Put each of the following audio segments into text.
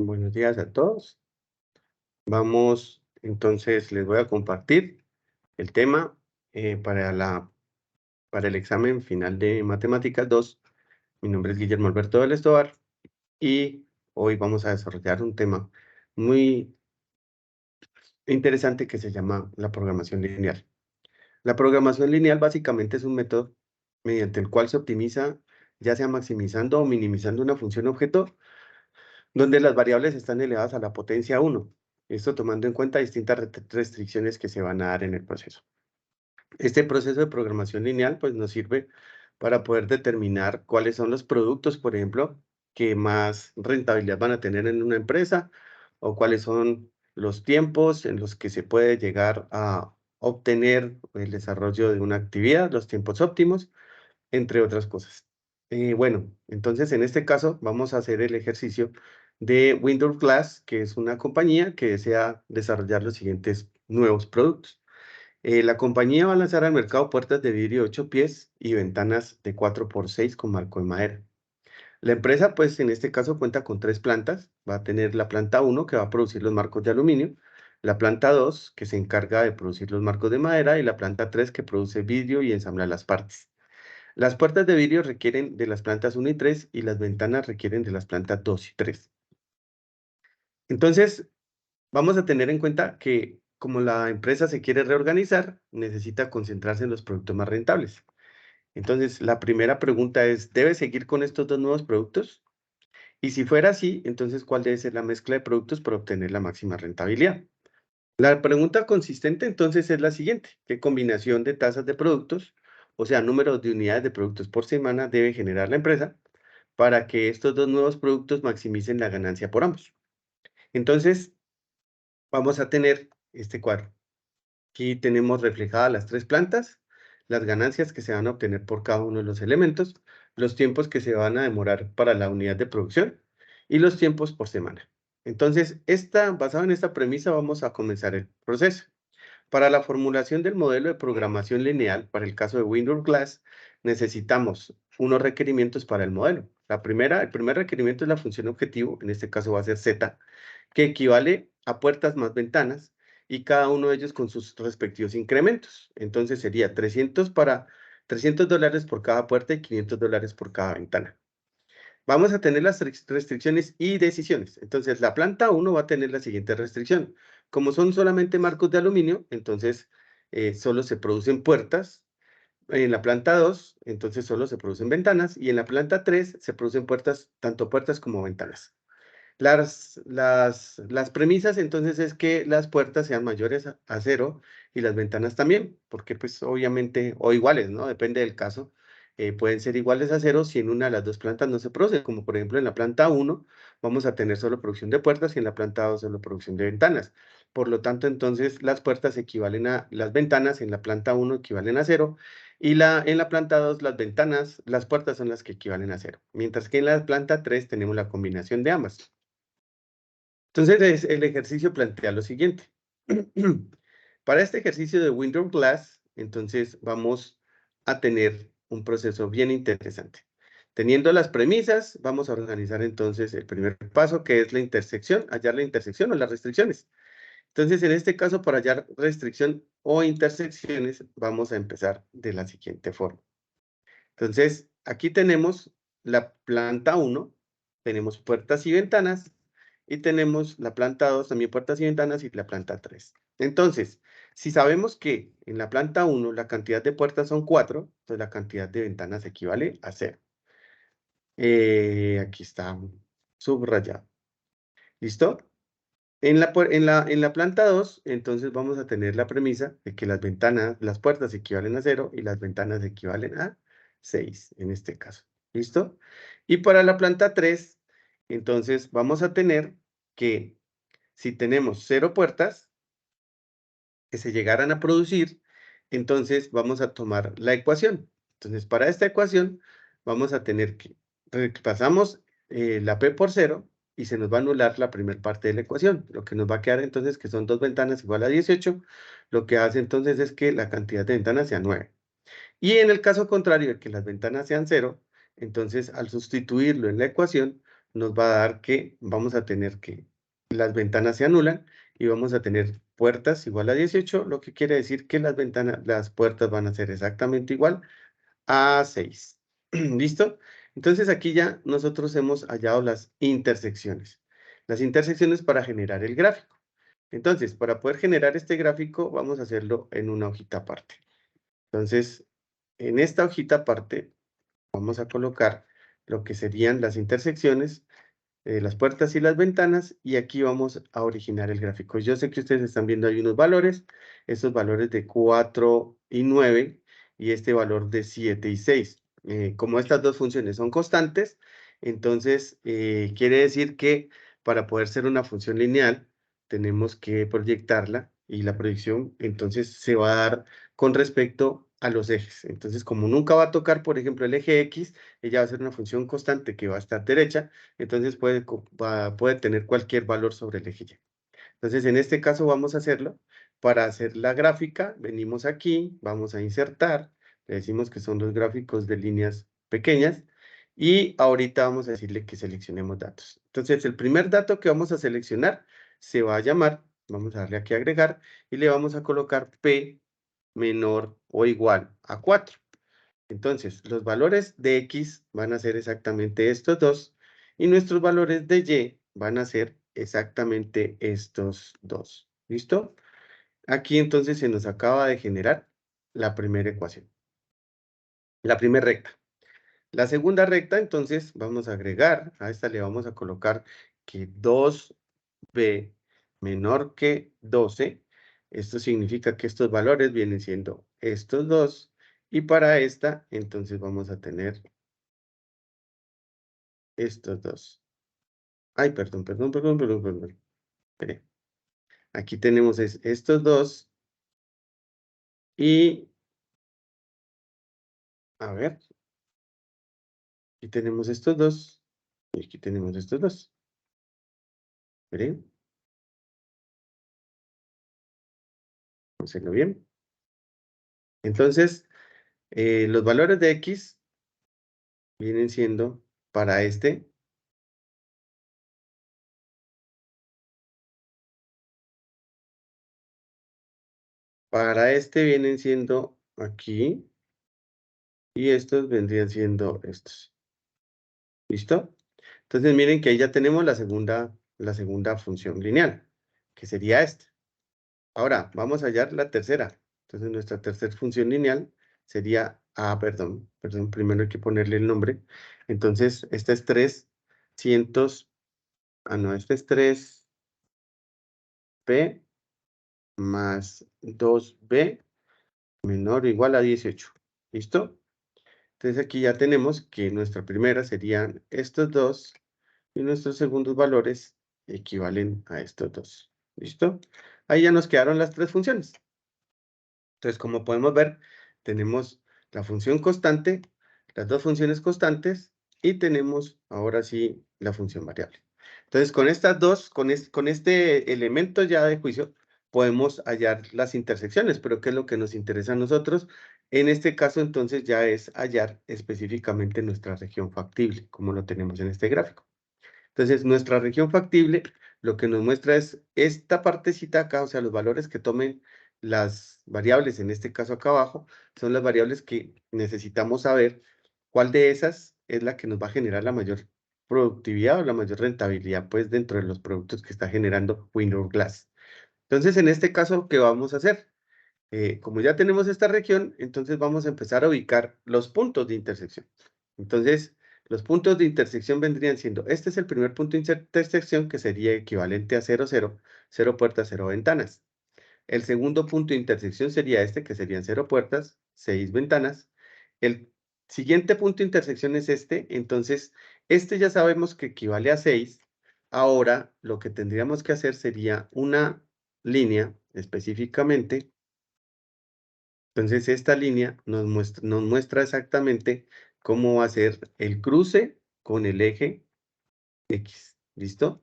Buenos días a todos. Vamos, entonces les voy a compartir el tema para el examen final de Matemáticas 2. Mi nombre es Guillermo Alberto del Estobar y hoy vamos a desarrollar un tema muy interesante que se llama la programación lineal. La programación lineal básicamente es un método mediante el cual se optimiza, ya sea maximizando o minimizando una función objeto donde las variables están elevadas a la potencia 1, esto tomando en cuenta distintas restricciones que se van a dar en el proceso. Este proceso de programación lineal pues, nos sirve para poder determinar cuáles son los productos, por ejemplo, que más rentabilidad van a tener en una empresa, o cuáles son los tiempos en los que se puede llegar a obtener el desarrollo de una actividad, los tiempos óptimos, entre otras cosas. Bueno, entonces en este caso vamos a hacer el ejercicio de Windows Glass, que es una compañía que desea desarrollar los siguientes nuevos productos. La compañía va a lanzar al mercado puertas de vidrio de 8 pies y ventanas de 4x6 con marco de madera. La empresa, pues en este caso cuenta con 3 plantas. Va a tener la planta 1 que va a producir los marcos de aluminio, la planta 2 que se encarga de producir los marcos de madera y la planta 3 que produce vidrio y ensambla las partes. Las puertas de vidrio requieren de las plantas 1 y 3 y las ventanas requieren de las plantas 2 y 3. Entonces, vamos a tener en cuenta que como la empresa se quiere reorganizar, necesita concentrarse en los productos más rentables. Entonces, la primera pregunta es, ¿debe seguir con estos dos nuevos productos? Y si fuera así, entonces, ¿cuál debe ser la mezcla de productos para obtener la máxima rentabilidad? La pregunta consistente entonces es la siguiente: ¿qué combinación de tasas de productos, o sea, número de unidades de productos por semana, debe generar la empresa para que estos dos nuevos productos maximicen la ganancia por ambos? Entonces, vamos a tener este cuadro. Aquí tenemos reflejadas las 3 plantas, las ganancias que se van a obtener por cada uno de los elementos, los tiempos que se van a demorar para la unidad de producción y los tiempos por semana. Entonces, basado en esta premisa, vamos a comenzar el proceso. Para la formulación del modelo de programación lineal, para el caso de Windows Glass, necesitamos unos requerimientos para el modelo. El primer requerimiento es la función objetivo, en este caso va a ser Z, que equivale a puertas más ventanas, y cada uno de ellos con sus respectivos incrementos. Entonces sería $300 por cada puerta y $500 por cada ventana. Vamos a tener las restricciones y decisiones. Entonces, la planta 1 va a tener la siguiente restricción. Como son solamente marcos de aluminio, entonces solo se producen puertas. En la planta 2, entonces solo se producen ventanas. Y en la planta 3 se producen puertas, tanto puertas como ventanas. Las premisas entonces es que las puertas sean mayores a 0 y las ventanas también, porque pues obviamente, o iguales, ¿no? Depende del caso. Pueden ser iguales a 0 si en una de las dos plantas no se produce, como por ejemplo en la planta 1 vamos a tener solo producción de puertas y en la planta 2 solo producción de ventanas. Por lo tanto, entonces las puertas equivalen a las ventanas, en la planta 1 equivalen a 0 y en la planta 2 las puertas son las que equivalen a 0, mientras que en la planta 3 tenemos la combinación de ambas. Entonces, el ejercicio plantea lo siguiente. Para este ejercicio de Windows Glass, entonces vamos a tener un proceso bien interesante. Teniendo las premisas, vamos a organizar entonces el primer paso, que es la intersección, hallar la intersección o las restricciones. Entonces, en este caso, para hallar restricción o intersecciones, vamos a empezar de la siguiente forma. Entonces, aquí tenemos la planta 1, tenemos puertas y ventanas, y tenemos la planta 2, también puertas y ventanas, y la planta 3. Entonces, si sabemos que en la planta 1 la cantidad de puertas son 4, entonces la cantidad de ventanas equivale a 0. Aquí está subrayado. ¿Listo? En la planta 2, entonces vamos a tener la premisa de que las puertas equivalen a 0 y las ventanas equivalen a 6, en este caso. ¿Listo? Y para la planta 3, entonces vamos a tener que si tenemos 0 puertas que se llegaran a producir, entonces vamos a tomar la ecuación. Entonces, para esta ecuación vamos a tener que pasamos la P por 0 y se nos va a anular la primera parte de la ecuación. Lo que nos va a quedar entonces, que son 2 ventanas igual a 18, lo que hace entonces es que la cantidad de ventanas sea 9. Y en el caso contrario de que las ventanas sean 0, entonces al sustituirlo en la ecuación, nos va a dar que vamos a tener que las ventanas se anulan y vamos a tener puertas igual a 18, lo que quiere decir que las puertas van a ser exactamente igual a 6. ¿Listo? Entonces aquí ya nosotros hemos hallado las intersecciones. Las intersecciones para generar el gráfico. Entonces, para poder generar este gráfico, vamos a hacerlo en una hojita aparte. Entonces, en esta hojita aparte, vamos a colocar lo que serían las intersecciones, las puertas y las ventanas, y aquí vamos a originar el gráfico. Yo sé que ustedes están viendo ahí unos valores, estos valores de 4 y 9, y este valor de 7 y 6. Como estas dos funciones son constantes, entonces quiere decir que para poder ser una función lineal, tenemos que proyectarla, y la proyección entonces se va a dar con respecto a los ejes. Entonces, como nunca va a tocar, por ejemplo, el eje X, ella va a ser una función constante que va a estar derecha, entonces puede tener cualquier valor sobre el eje Y. Entonces, en este caso vamos a hacerlo. Para hacer la gráfica, venimos aquí, vamos a insertar, le decimos que son los gráficos de líneas pequeñas, y ahorita vamos a decirle que seleccionemos datos. Entonces, el primer dato que vamos a seleccionar se va a llamar, vamos a darle aquí a agregar, y le vamos a colocar P menor o igual a 4. Entonces, los valores de X van a ser exactamente estos dos, y nuestros valores de Y van a ser exactamente estos dos. ¿Listo? Aquí entonces se nos acaba de generar la primera ecuación, la primera recta. La segunda recta, entonces, vamos a agregar, a esta le vamos a colocar que 2b menor que 12. Esto significa que estos valores vienen siendo estos dos, y para esta, entonces vamos a tener estos dos. Ay, perdón. Espere. Aquí tenemos estos dos, y, a ver, aquí tenemos estos dos, y aquí tenemos estos dos. Espere, vamos a hacerlo bien. Entonces, los valores de X vienen siendo para este vienen siendo aquí, y estos vendrían siendo estos. ¿Listo? Entonces miren que ahí ya tenemos la segunda función lineal, que sería esta. Ahora, vamos a hallar la tercera. Entonces nuestra tercera función lineal sería, perdón, primero hay que ponerle el nombre. Entonces, esta es 300, no, esta es 3p más 2b menor o igual a 18. ¿Listo? Entonces aquí ya tenemos que nuestra primera serían estos dos, y nuestros segundos valores equivalen a estos dos. ¿Listo? Ahí ya nos quedaron las tres funciones. Entonces, como podemos ver, tenemos la función constante, las dos funciones constantes, y tenemos ahora sí la función variable. Entonces, con estas dos, con este elemento ya de juicio, podemos hallar las intersecciones, pero ¿qué es lo que nos interesa a nosotros? En este caso, entonces, ya es hallar específicamente nuestra región factible, como lo tenemos en este gráfico. Entonces, nuestra región factible lo que nos muestra es esta partecita acá, o sea, los valores que tomen las variables, en este caso acá abajo, son las variables que necesitamos saber cuál de esas es la que nos va a generar la mayor productividad o la mayor rentabilidad, pues, dentro de los productos que está generando Windows Glass. Entonces, en este caso, ¿qué vamos a hacer? Como ya tenemos esta región, entonces vamos a empezar a ubicar los puntos de intersección. Entonces, los puntos de intersección vendrían siendo, este es el primer punto de intersección, que sería equivalente a 0, 0, 0 puertas, 0 ventanas. El segundo punto de intersección sería este, que serían 0 puertas, 6 ventanas. El siguiente punto de intersección es este, entonces este ya sabemos que equivale a 6. Ahora lo que tendríamos que hacer sería una línea específicamente. Entonces, esta línea nos muestra exactamente cómo va a ser el cruce con el eje X. ¿Listo?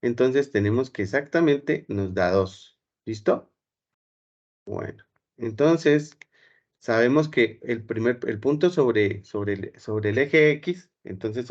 Entonces, tenemos que exactamente nos da 2. ¿Listo? Bueno, entonces, sabemos que el punto sobre el eje X, entonces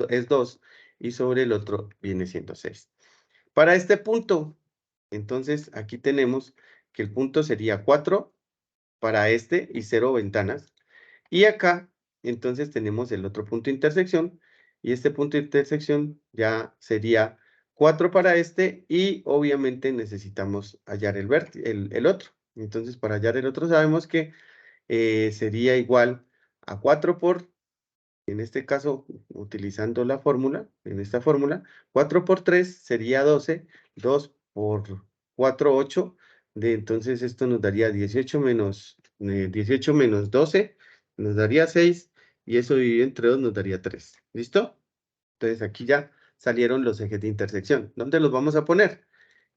es 2, y sobre el otro viene siendo 6. Para este punto, entonces aquí tenemos que el punto sería 4 para este y 0 ventanas. Y acá, entonces tenemos el otro punto de intersección y este punto de intersección ya sería 4 para este y obviamente necesitamos hallar el otro. Entonces, para hallar el otro sabemos que sería igual a 4 por, en este caso, utilizando la fórmula, en esta fórmula, 4 por 3 sería 12, 2 por 4, 8, entonces esto nos daría 18 menos 12, nos daría 6, y eso dividido entre 2 nos daría 3. ¿Listo? Entonces aquí ya salieron los ejes de intersección. ¿Dónde los vamos a poner?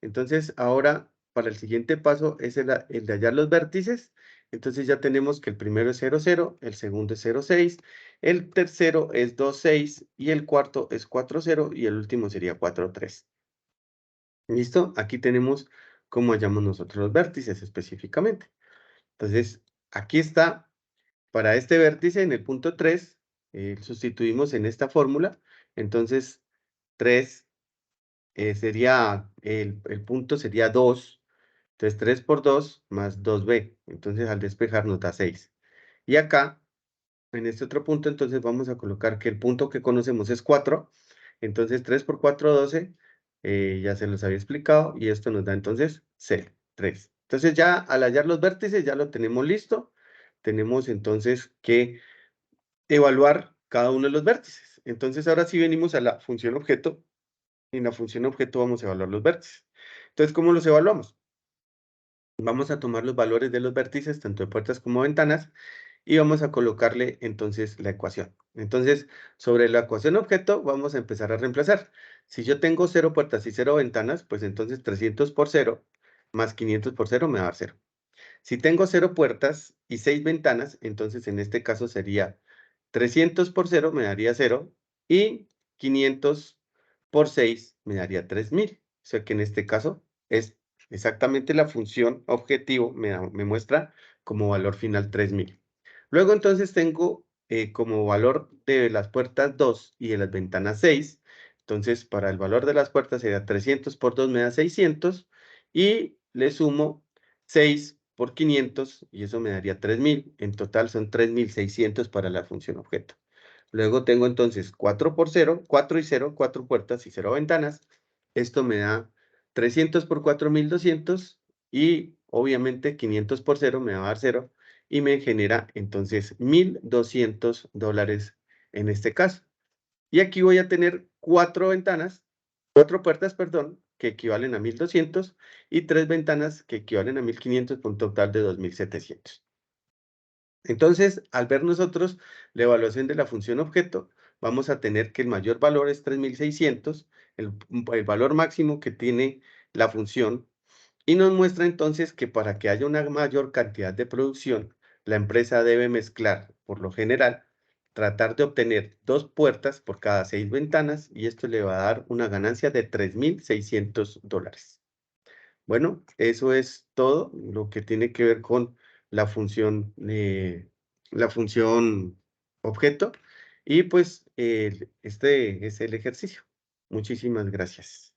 Entonces ahora para el siguiente paso es el de hallar los vértices. Entonces ya tenemos que el primero es 0, 0, el segundo es 0, 6, el tercero es 2, 6 y el cuarto es 4, 0 y el último sería 4, 3. ¿Listo? Aquí tenemos cómo hallamos nosotros los vértices específicamente. Entonces aquí está, para este vértice en el punto 3, sustituimos en esta fórmula. Entonces 3 sería, el punto sería 2, entonces 3 por 2 más 2b, entonces al despejar nos da 6. Y acá, en este otro punto, entonces vamos a colocar que el punto que conocemos es 4, entonces 3 por 4, 12, ya se los había explicado, y esto nos da entonces 0, 3. Entonces ya al hallar los vértices ya lo tenemos listo, tenemos entonces que evaluar cada uno de los vértices. Entonces ahora sí venimos a la función objeto. En la función objeto vamos a evaluar los vértices. Entonces, ¿cómo los evaluamos? Vamos a tomar los valores de los vértices, tanto de puertas como ventanas, y vamos a colocarle entonces la ecuación. Entonces, sobre la ecuación objeto, vamos a empezar a reemplazar. Si yo tengo 0 puertas y 0 ventanas, pues entonces 300 por 0 más 500 por 0 me va a dar 0. Si tengo 0 puertas y 6 ventanas, entonces en este caso sería 300 por 0 me daría 0 y 500 por 6 me daría 3000. O sea que en este caso es exactamente la función objetivo, me muestra como valor final 3000. Luego entonces tengo como valor de las puertas 2 y de las ventanas 6. Entonces para el valor de las puertas sería 300 por 2 me da 600 y le sumo 6 por 500 y eso me daría 3000. En total son 3600 para la función objeto. Luego tengo entonces 4 por 0, 4 y 0, 4 puertas y 0 ventanas. Esto me da 300 por 4, 1200 y obviamente 500 por 0 me va a dar 0 y me genera entonces $1200 en este caso. Y aquí voy a tener 4 puertas, perdón, que equivalen a 1200 y 3 ventanas que equivalen a 1500 por un total de 2700. Entonces, al ver nosotros la evaluación de la función objeto, vamos a tener que el mayor valor es 3600, el valor máximo que tiene la función, y nos muestra entonces que para que haya una mayor cantidad de producción, la empresa debe mezclar, por lo general, tratar de obtener 2 puertas por cada 6 ventanas, y esto le va a dar una ganancia de $3600. Bueno, eso es todo lo que tiene que ver con la función objeto. Y pues este es el ejercicio. Muchísimas gracias.